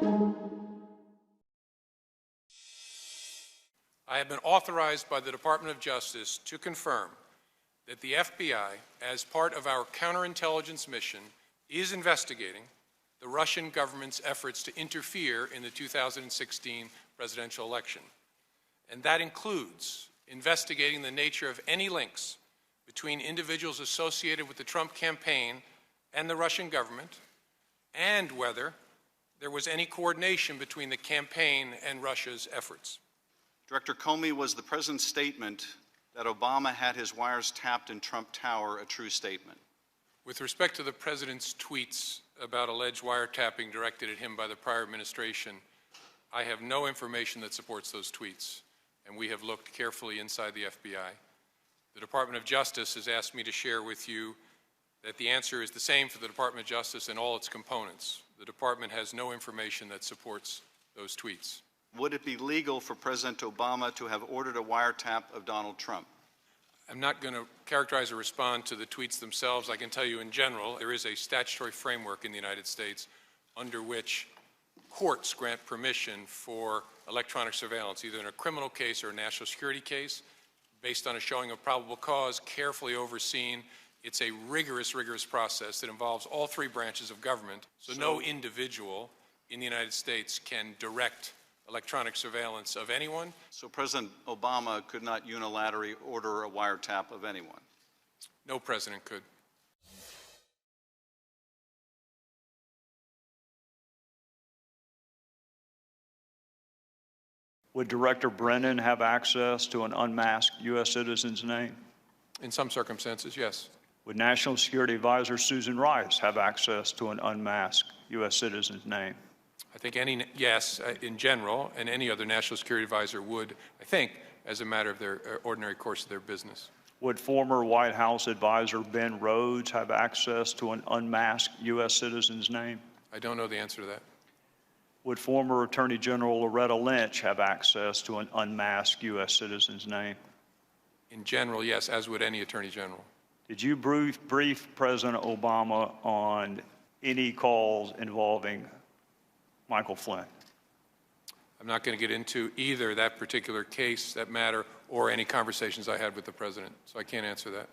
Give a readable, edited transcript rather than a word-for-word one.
I have been authorized by the Department of Justice to confirm that the FBI, as part of our counterintelligence mission, is investigating the Russian government's efforts to interfere in the 2016 presidential election. And that includes investigating the nature of any links between individuals associated with the Trump campaign and the Russian government, and whether there was any coordination between the campaign and Russia's efforts. Director Comey, was the president's statement that Obama had his wires tapped in Trump Tower a true statement? With respect to the president's tweets about alleged wiretapping directed at him by the prior administration, I have no information that supports those tweets, and we have looked carefully inside the FBI. The Department of Justice has asked me to share with you that the answer is the same for the Department of Justice and all its components. The department has no information that supports those tweets. Would it be legal for President Obama to have ordered a wiretap of Donald Trump? I'm not going to characterize or respond to the tweets themselves. I can tell you in general, there is a statutory framework in the United States under which courts grant permission for electronic surveillance, either in a criminal case or a national security case, based on a showing of probable cause, carefully overseen. It's a rigorous process that involves all three branches of government, so no individual in the United States can direct electronic surveillance of anyone. So President Obama could not unilaterally order a wiretap of anyone? No president could. Would Director Brennan have access to an unmasked U.S. citizen's name? In some circumstances, yes. Would National Security Advisor Susan Rice have access to an unmasked U.S. citizen's name? I think yes, in general, and any other national security advisor would, I think, as a matter of their ordinary course of their business. Would former White House advisor Ben Rhodes have access to an unmasked U.S. citizen's name? I don't know the answer to that. Would former Attorney General Loretta Lynch have access to an unmasked U.S. citizen's name? In general, yes, as would any Attorney General. Did you brief President Obama on any calls involving Michael Flynn? I'm not going to get into either that particular case, that matter, or any conversations I had with the president, so I can't answer that.